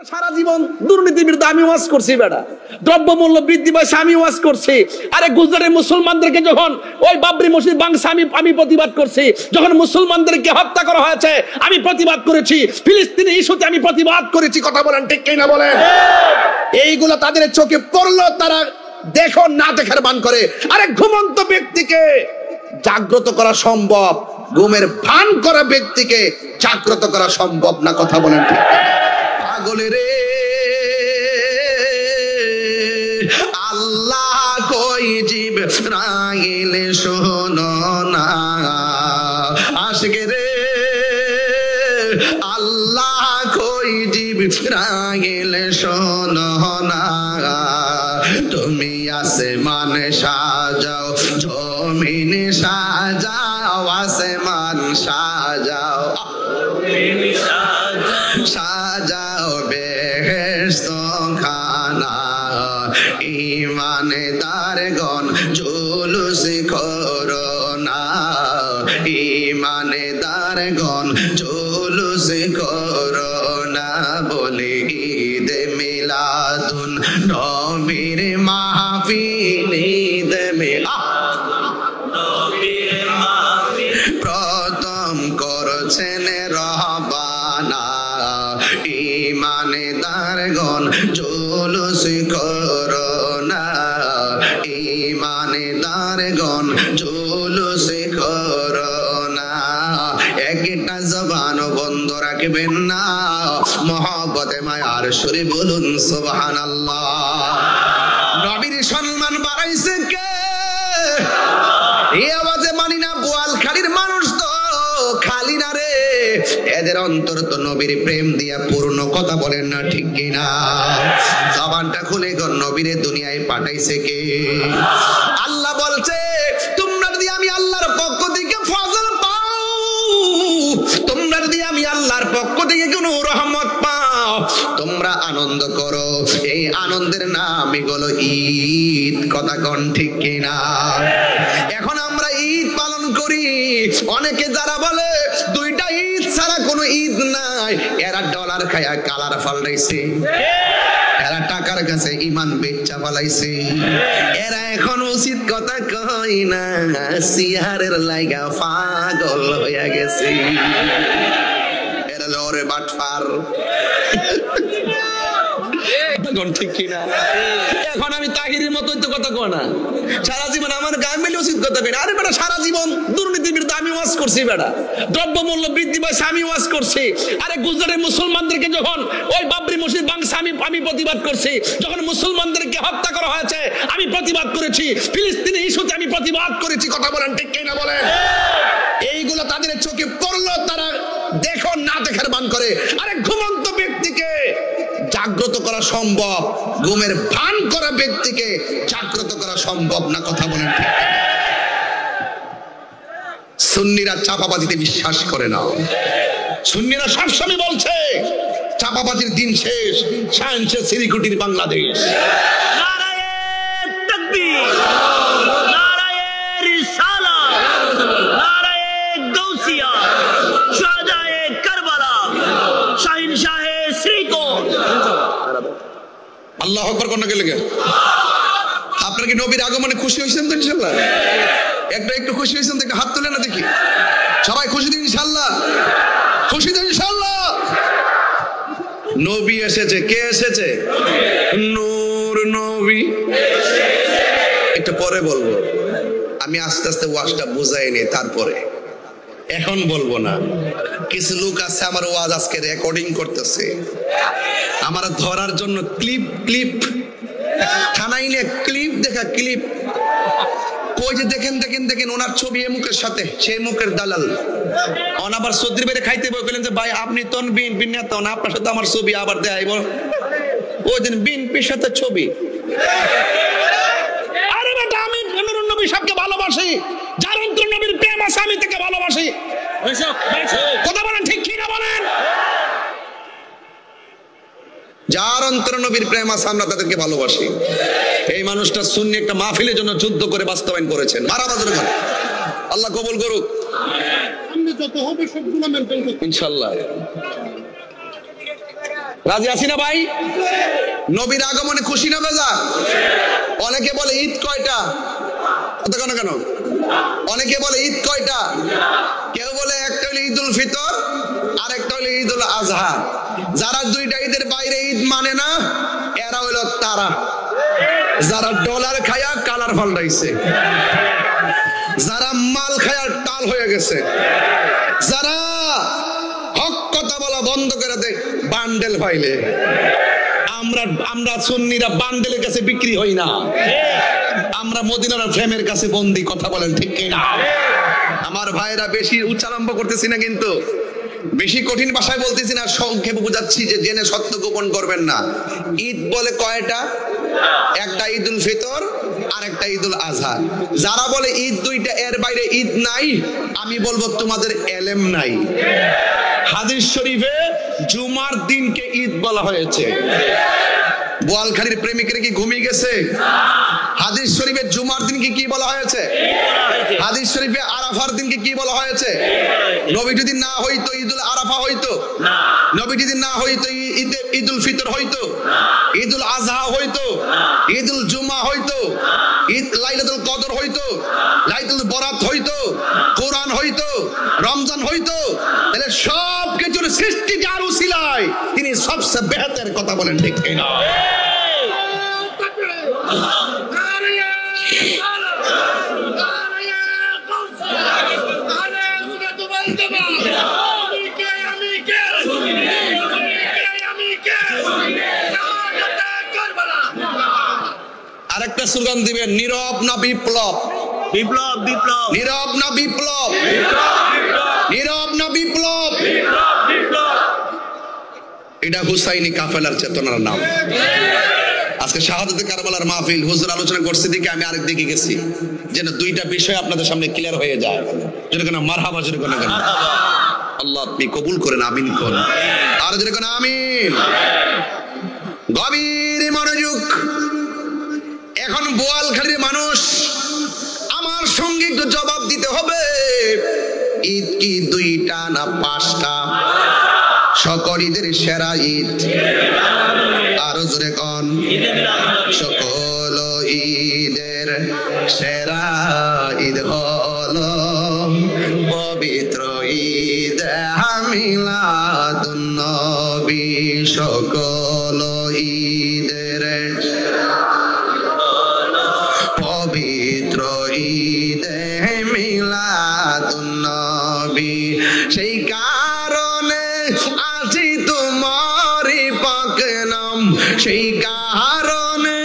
সারা জীবন দুর্নীতির বিরুদ্ধে আমি ওয়াজ করছি বেটা, দ্রব্যমূল্য বৃদ্ধি পাইছে আমি ওয়াজ করছি। আরে গুজরাটের মুসলমানদেরকে যখন ওই বাবরি মসজিদ ভাঙছে আমি প্রতিবাদ করছি, যখন মুসলমানদেরকে হত্যা করা হয়েছে আমি প্রতিবাদ করেছি, ফিলিস্তিনি ইস্যুতে আমি প্রতিবাদ করেছি। কথা বলেন ঠিক কিনা বলেন? এইগুলো তাদের চোখে পড়লো, তারা দেখো না দেখার ভান করে। আরে ঘুমন্ত ব্যক্তিকে জাগ্রত করা সম্ভব, ঘুমের ভান করা ব্যক্তিকে জাগ্রত করা সম্ভব না। কথা বলেন ঠিক? পাগলে রে আল্লাহ কই জিবরাইল শোনো না, আশিকে রে আল্লাহ কই জিবরাইল শোনো না, তুমি আসমান সাজাও জমিন সাজাও, আসমান সাজাও সাজাও বেহেশত খানা, ইমানদারগণ জুলুস করো না, ইমানদারগণ জুলুস করো না, বলি ঈদ মিলাদুন নবীর মাহফিল, ঈদ প্রথম করছেন রহবানা, ইমানদারগণ জুলুস করো না, ইমানদারগণ জুলুস করো না। একটা জবান বন্ধ রাখবেন না, মহব্বতে মায়ার সুরে বলুন সুবহানাল্লাহ। নবীর সম্মান বাড়াইছে কে? এই আওয়াজে মানি না বোয়ালখালীর মানুষ তো খালি না রে, এদের অন্তর তো নবীর প্রেম দিয়া পূর্ণ। কথা বলেন না ঠিক কিনা? জবানটা খুলে গণ, নবীরে দুনিয়ায় পাঠাইছে কে? আল্লাহ বলছে তোমরা যদি আমি আল্লাহর পক্ষ থেকে ফজল পাও, তোমরা যদি আমি আল্লাহর পক্ষ থেকে কোন রহমত পাও, তোমরা আনন্দ করো। এই আনন্দের নামই হলো ঈদ। কথা কোন ঠিক কিনা? এখন আমরা ঈদ পালন করি, অনেকে যারা বলে দুইটা ঈদ ছাড়া কোনো ঈদ নাই, এরা ডলার খায়া কালার পাল্টাইছে, এরা টাকার কাছে ইমান বেচা পালাইছে, এরা এখন উচিত কথা কই না, সিহারের লাইগা পাগল হইয়া গেছে, এরা লরে বাটফার। ঠিক কিনা? এখন আমি তাহিরের মতোই তো কথা কয় না, সারা জীবন আমার গায়ে মিলে উচিত কথা কই না। আরে বেটা সারা জীবন দুর্নীতির বিরুদ্ধে আমি ওয়াজ করছি বেটা, দ্রব্যমূল্য বৃদ্ধি পাইছে আমি ওয়াজ করছি। আরে গুজরাটের মুসলমানদেরকে যখন ওই বাবরি মসজিদ ভাঙছে আমি প্রতিবাদ করছি, যখন মুসলমানদেরকে হত্যা করা হয়েছে আমি প্রতিবাদ করেছি, ফিলিস্তিনি ইস্যুতে আমি প্রতিবাদ করেছি। কথা বলেন ঠিক কিনা বলেন? এইগুলো তাদের চোখে পড়লো, তারা দেখো না দেখার ভান করে। আরে ঘুমন্ত ব্যক্তিকে জাগ্রত করা সম্ভব, ঘুমের ভান করা ব্যক্তিকে জাগ্রত করা সম্ভব না। কথা বলেন ঠিক? সুন্নিরা চাপাবাজিতে বিশ্বাস করে না, সুন্নিরা সবসময় বলছে চাপাবাজির দিন শেষ, সায়েন্সে সিরিকুটির বাংলাদেশ। আল্লাহু আকবার কোন গেলে গে? আপনারা কি নবীর আগমনে খুশি হয়েছেন তো? ইনশাআল্লাহ একটু খুশি হয়েছেন তো? হাত তুলে না দেখি, সবাই খুশি দিন ইনশাআল্লাহ, খুশি দিন ইনশাআল্লাহ। নবী এসেছে। কে এসেছে? নূর নবী। একটু পরে বলবো, আমি আস্তে আস্তে ওয়াজটা বুঝাই নি, তারপরে এখন বলবো না। কিছু লোক আছে আমার ওয়াজ আজকে রেকর্ডিং করতেছে, আমার ধরার জন্য ক্লিপ থানায় নিয়ে ক্লিপ দেখা, ক্লিপ কই যে দেখেন ওনার ছবি এই মুখের সাথে সেই মুখের দালাল। আবার সদ্রির বাইরে খাইতে বললেন যে ভাই আপনি তো বিন নেতা, আপনার সাথে আমার ছবি আবার দেখাইব। ওই দিন বিনপির সাথে ছবি। আরে বেটা আমি নবী সাহেবকে ভালোবাসি, যার অন্তর নবীর প্রেম আছে আমি তাকে ভালোবাসি। কথা বলেন ঠিক কিনা বলেন? যার অন্তর নবীর প্রেম আছে আমরা তাদেরকে ভালোবাসি। এই মানুষটা সুন্নি একটা মাহফিলের জন্য যুদ্ধ করে বাস্তবায়ন করেছেন। আল্লাহ কবুল করুক। সামনে যত হবে সবগুলো মেনটেন করতে ইনশাআল্লাহ। রাজি আছি না ভাই? নবীর আগমনে খুশি না বেজার? অনেকে বলে ঈদ কয়টা? কেন কেন? অনেকে বলে ঈদ কয়টা? কেউ বলে একটা হলো ঈদুল ফিতর আর একটা হলো ঈদুল আজহা। যারা দুইটা ঈদের বাইরে ঈদ মানে না এরা হলো তারা যারা ডলার খায়া কালার পাল্টাইছে, যারা মাল খায়া টাল হয়ে গেছে, যারা হক কথা বলা বন্ধ করে দেয় বান্ডেল পাইলে। আমরা সুন্নিরা বান্ডেলের কাছে বিক্রি হই না, আমরা মদিনার ফ্রেমের কাছে বন্দি। কথা বলেন ঠিক কিনা? আমার ভাইরা বেশি উচ্চারণ করতেছি না, কিন্তু বেশি কঠিন ভাষায় বলতেছি না, সংক্ষেপে বোঝাচ্ছি যে জেনে সত্য গোপন করবেন না। ঈদ বলে কয়টা? একটা ঈদুল ফিতর আর একটা ঈদুল আজহা। যারা বলে ঈদ দুইটা, এর বাইরে ঈদ নাই, আমি বলবো তোমাদের এলেম নাই। হাদিস শরীফে জুমার দিনকে ঈদ বলা হয়েছে। বোয়ালখালীর প্রেমিকের কি ঘুমিয়ে গেছে? হাদিস শরীফে জুমার দিনকে কি বলা হয়েছে? হাদিস শরীফে আরাফার দিনকে কি বলা হয়েছে? নবী যদি না হইতো ঈদুল আরাফা হইতো, নবী যদি না হইতো ঈদুল ফিতর হইতো, ঈদুল আজহা হইতো, ঈদুল জুমা হইতো, ঈদ লাইলাতুল কদর হইতো, লাইলাতুল বরাত হইতো, কোরআন হইতো, রমজান হইতো, তাহলে সব কিছুর সৃষ্টি যার উসিলায় তিনি সবচেয়ে বেহতর। কথা বলেন ঠিক কিনা? আরেকটা স্লোগান দিবেন, নীরব না বিপ্লব? বিপ্লব বিপ্লব। নীরব না বিপ্লব? নীরব না বিপ্লব? এটা হুসাইনি কাফেলার চেতনার নাম। আজকে শাহাদাতে কারবালার মাহফিল হুজুর আলোচনা করছে দিকে আমি আরেক দিকে গেছি, যেন দুইটা বিষয় আপনাদের সামনে ক্লিয়ার হয়ে যায়। যেরকম মারহাবা, যেরকম আল্লাহ আপনি কবুল করেন, আমিন কোন। আর যেরকম আমিন। গভীর মনোযোগ। এখন বোয়ালখালীর মানুষ আমার সঙ্গে একটু জবাব দিতে হবে, ঈদ কি দুইটা না পাঁচটা? সকল ঈদের সেরা ঈদ আরো জোরে কোন? সকল ঈদের সেরা ঈদ হলো পবিত্র ঈদ মিলাদুন নবী। সকল ঈদের পবিত্র ঈদে মিলাদুন নবী। সেই কারণে আজি তোমারই পাক নাম, সেই কারণে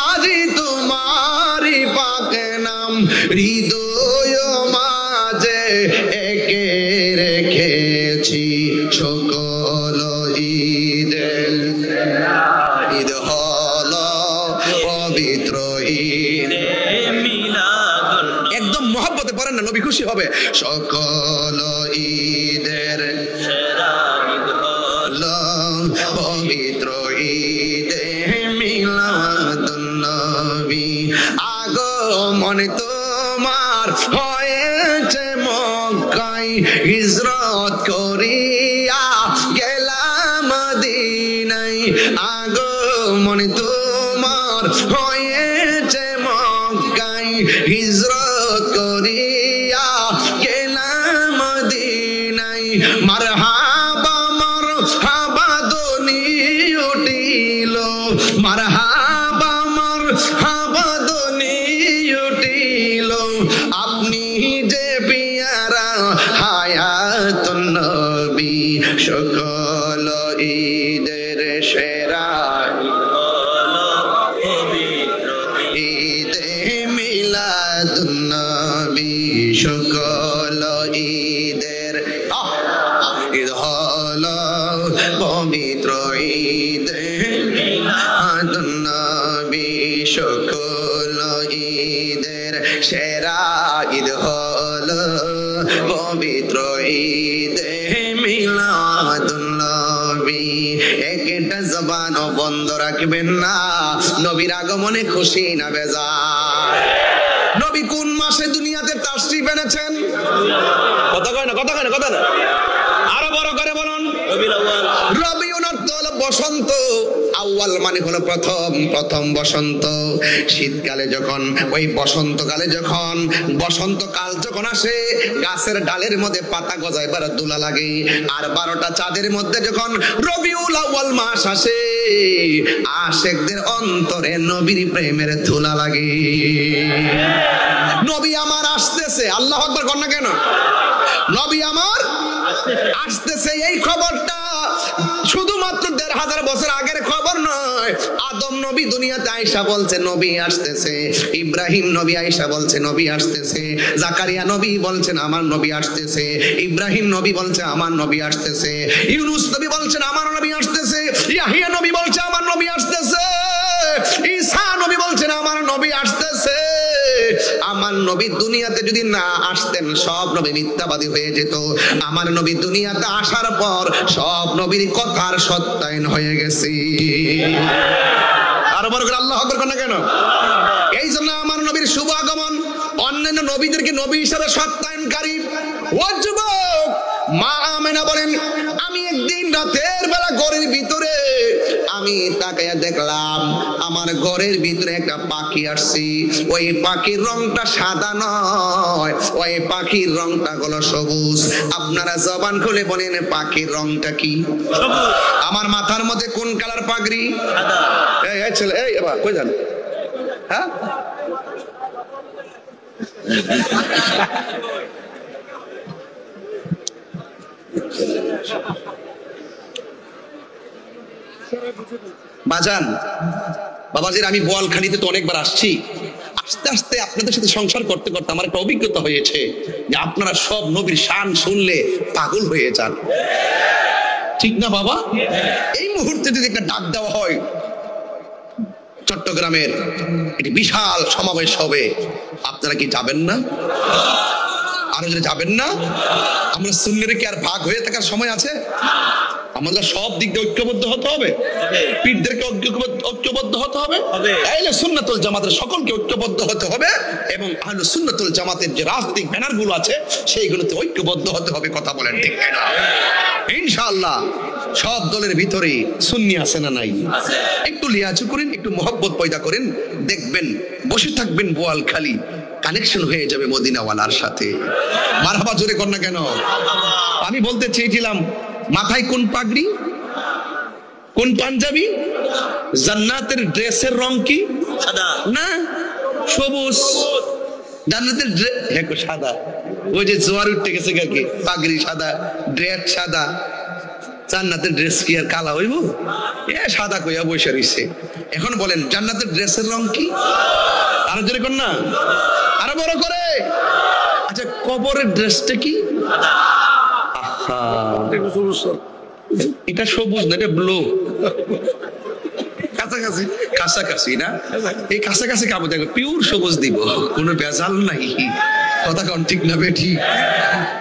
আজি তোমারই পাক নাম। হৃদয় মাঝে একে রেখেছি সকল ঈদের ঈদ হলো পবিত্র ঈদ মিলাদুন। একদম মহব্বতে পড়েন না, নবী খুশি হবে। সকল ঈদের সেরা ঈদ হলো পবিত্র ঈদ মিলাদুন নবী। আগমন তোমার হয়েছে মক্কায়, হিজরত করিয়া গেলাম মদিনায়। আগমন তোমার হয়েছে মক্কায়, হিজরত করিয়া গেলাম মদিনায়। মারহাবা মারহাবা ধ্বনি উঠিল, মারহাবা মারহাবা ধ্বনি উঠিল। আপনি যে পিয়ারা হায়াতুন নবী। সকল ঈদের সেরা ঈদে মিলাদুন নবী। সকল ঈদের ঈদ হলো পবিত্র ঈদে মিলাদুন নবী। সকল ঈদের সেরা ঈদ হলো পবিত্র ঈদে মিলাদুন নবী। একটা জবানও বন্ধ রাখবেন না, নবীর আগমনে খুশি না বেজার? নবী কোন মাসে দুনিয়াতে তাশরীফ এনেছেন? কথা কয় না, কথা কয় না, কথা না, আরো বড় করে বলুন। রবিউল আউয়াল বসন্ত, আউয়াল মানে হলো প্রথম, প্রথম বসন্ত। শীতকালে যখন ওই বসন্তকালে যখন বসন্তকাল যখন আসে, গাছের ডালের মধ্যে পাতা গজায় বার দোলা লাগে। আর 12টা চাঁদের মধ্যে যখন রবিউল আউয়াল মাস আসে, আশেকদের অন্তরে নবীর প্রেমের ধুলা লাগে। নবী আমার আসতেছে, আল্লাহু আকবার কর না কেন? নবী আমার আসতেছে, এই খবরটা শুধুমাত্র 1500 বছর আগের খবর নয়। আদম নবী দুনিয়াতে আয়েশা বলছে নবী আসতেছে, ইব্রাহিম নবী আয়েশা বলছে নবী আসতেছে, জাকারিয়া নবী বলছেন আমার নবী আসতেছে, ইব্রাহিম নবী বলছে আমার নবী আসতেছে, ইউনুস নবী বলছেন আমার নবী আসতেছে, ইয়াহিয়া নবী বলছে আমার নবী আসতেছে, ঈসা নবী বলছেন আমার নবী আসতেছে। আমার নবী দুনিয়াতে যদি না আসতেন সব নবী মিথ্যাবাদী হয়ে যেত। আমার নবী দুনিয়াতে আসার পর সব নবীর কথার সত্যায়ন হয়ে গেছে। আর বড় করে আল্লাহু আকবার না কেন? এই জন্য আমার নবীর শুভ আগমন অন্যান্য নবীদেরকে নবী হিসেবে সত্যায়নকারী। ও যুবক, মা আমেনা বলেন আমি একদিন রাতের বেলা ঘরের ভিতরে আমি তাকায়া দেখলাম আমার ঘরের ভিতরে একটা পাখি আসছে। ওই পাখির রংটা সাদা নয়, ওই পাখির রংটা হলো সবুজ। আপনারা জবান খুলে বলেন পাখির রংটা কি? সবুজ। আমার মাথার মধ্যে কোন কালার পাগড়ি? সাদা। এই ছেলে, এই বাবা কই যান? হ্যাঁ, বাজান বাবাজির, আমি বোয়ালখালীতে তো অনেকবার আসছি। আস্তে আস্তে আপনাদের সাথে সংসার করতে করতে আমার একটা অভিজ্ঞতা হয়েছে যে আপনারা সব নবীর শান শুনলে পাগল হয়ে যান, ঠিক না বাবা? এই মুহূর্তে যদি একটা ডাক দেওয়া হয় চট্টগ্রামের একটি বিশাল সমাবেশ হবে, আপনারা কি যাবেন না? আরো যদি যাবেন না? আমরা সুন্নিরা কি আর ভাগ হয়ে থাকার সময় আছে? আমাদের সব দিক দিয়ে ঐক্যবদ্ধ হতে হবে, পীরদেরকে ঐক্যবদ্ধ হতে হবে, আহলে সুন্নাতুল জামাতের সকলকে ঐক্যবদ্ধ হতে হবে, এবং আহলে সুন্নাতুল জামাতের যে রাজনৈতিক ব্যানারগুলো আছে সেইগুলোতে ঐক্যবদ্ধ হতে হবে। কথা বলেন ঠিক কিনা? ইনশাআল্লাহ সব দলের ভিতরে সুন্নি আছে না নাই? একটু লিয়াজু করেন, একটু মহব্বত পয়দা করেন, দেখবেন বসে থাকবেন বোয়ালখালী কানেকশন হয়ে যাবে মদিনাওয়ালার সাথে। মারহাবা জোরে কর না কেন? আমি বলতে চেয়েছিলাম মাথায় কোন পাগড়ি, কোন পাঞ্জাবি? জান্নাতের ড্রেসের রং কি? সাদা না, সবুজ। জান্নাতের সাদা। ওই যে জোয়ার উঠতে গেছে কাকে, পাগড়ি সাদা, ড্রেস সাদা। জান্নাতের ড্রেস কি আর কালা হইব? এ সাদা কইয়া বসে রইছে। এখন বলেন জান্নাতের ড্রেসের রং কি? আরো জোরে কর না, আরো বড় করে। আচ্ছা, কবরের ড্রেসটা কি? এটা সবুজ না, এটা ব্লু। কাছাকাছি, কাছাকাছি না? এই কাছাকাছি কাবু দেখো, পিওর সবুজ দিব, কোনো ভেজাল নাই। কথা কন ঠিক না বেঠি?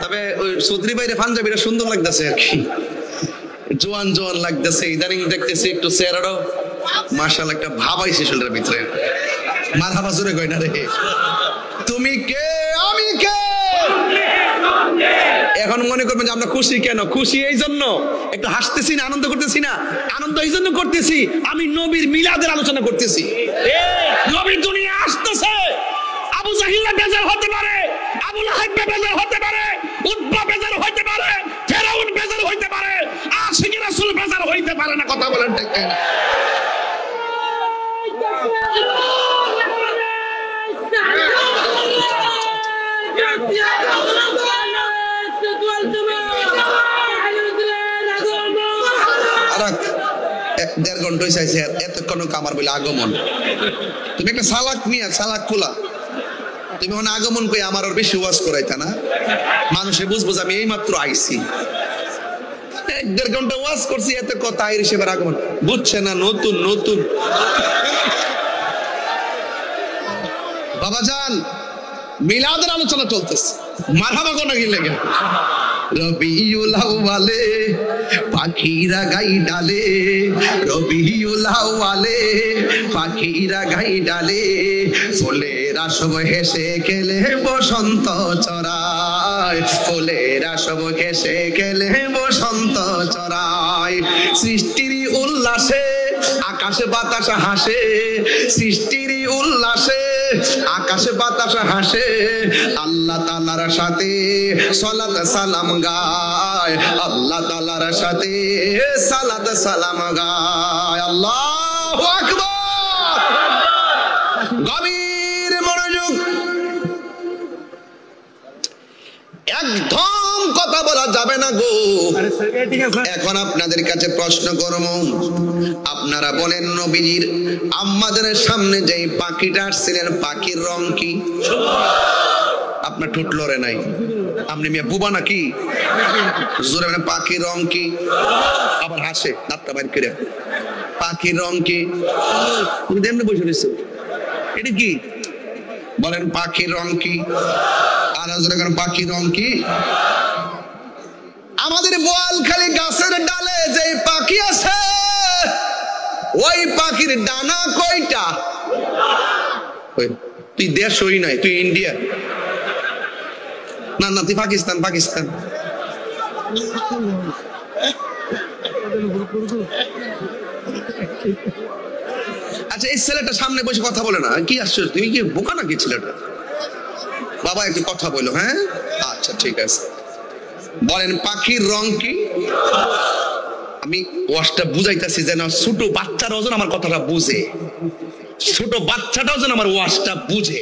তবে ওই চৌধুরী ভাইরে পাঞ্জাবিটা সুন্দর লাগতেছে আর কি, জোয়ান জোয়ান লাগতেছে। ইদানিং দেখতেছি একটু চেহারাটাও মাশাআল্লাহ একটা ভাব আইছে শরীরের ভিতরে। মারহাবা জোরে কই না রে? তুমি কে আমি কে? এখন মনে করবেন যে আমরা খুশি কেন? খুশি এই জন্য একটু হাসতেছি না, আনন্দ করতেছি না? আনন্দ এই জন্য করতেছি, আমি নবীর মিলাদের আলোচনা করতেছি। নবীর দুনিয়া আসতেছে। আবু জাহিল বেজার হতে পারে, আবু লাহাব বেজার হতে পারে, উতবা বেজার হতে পারে, ফেরাউন বেজার হতে পারে, আশিক রাসূল বেজার হইতে পারে না। কথা বলেন ঠিক কিনা? দেড় ঘন্টা চাইছে, এতক্ষণ কামার বলে আগমন। তুমি একটা সালাক নিয়ে সালাক খোলা, তুমি মনে আগমন কই আমার আর বেশি ওয়াজ করাইতা না, মানুষে বুঝবো যে আমি এই মাত্র আইছি। দেড় ঘন্টা ওয়াজ করছি, এত কথা আইর হিসেবে আগমন বুঝছে না। নতুন নতুন বাবাজান মিলাদের আলোচনা চলতেছে। মারহাবা কোন কি লেগে? রবিউল আউয়ালে পাখিরা গাই ডালে, রবিউল আউয়ালে পাখিরা গাই ডালে, ফুলেরা সব হেসে খেলে বসন্ত চড়ায়। গায়, ফুলেরা সব হেসে খেলে বসন্ত চড়ায়। সৃষ্টির উল্লাসে আকাশে বাতাস হাসে, সৃষ্টির উল্লাসে আকাশে বাতাস হাসে, আল্লাহ তাআলার সাথে সালাত সালাম গায়, আল্লাহ তাআলার সাথে সালাত সালাম গায়। আল্লাহু আকবার। গভীর মনোযোগ, একদম কথা বলা যাবে না গো। এখন আপনাদের কাছে প্রশ্ন করব, আপনারা বলেন নবীজির আম্মাদের সামনে যেই পাখিটা আসছিলেন, পাখির রং কি? আপনার ঠোঁট লড়ে নাই, আপনি মেয়ে বুবা নাকি? জোরে মানে পাখির রং কি? আবার হাসে দাঁতটা বাইর করে। পাখির রং কি? এমনি বসে রয়েছে, এটা কি বলেন? পাখির রং কি? আর পাখির রং কি? আমাদের বোয়ালখালী গাছের ডালে যে পাখি আছে, ওই পাখির ডানা কয়টা? তুই দেশ হই নাই, তুই ইন্ডিয়া না, না তুই পাকিস্তান। পাকিস্তান আচ্ছা, এই ছেলেটা সামনে বসে কথা বলে না, কি আশ্চর্য, তুমি কি বোকা নাকি ছেলেটা? বাবা একটু কথা বলো। হ্যাঁ আচ্ছা ঠিক আছে, বলেন পাখির রং কি? আমি ওয়াজটা বুঝাইতেছি যেন ছোট বাচ্চারাও যেন আমার কথাটা বুঝে, ছোট বাচ্চাটাও যেন আমার ওয়াজটা বুঝে।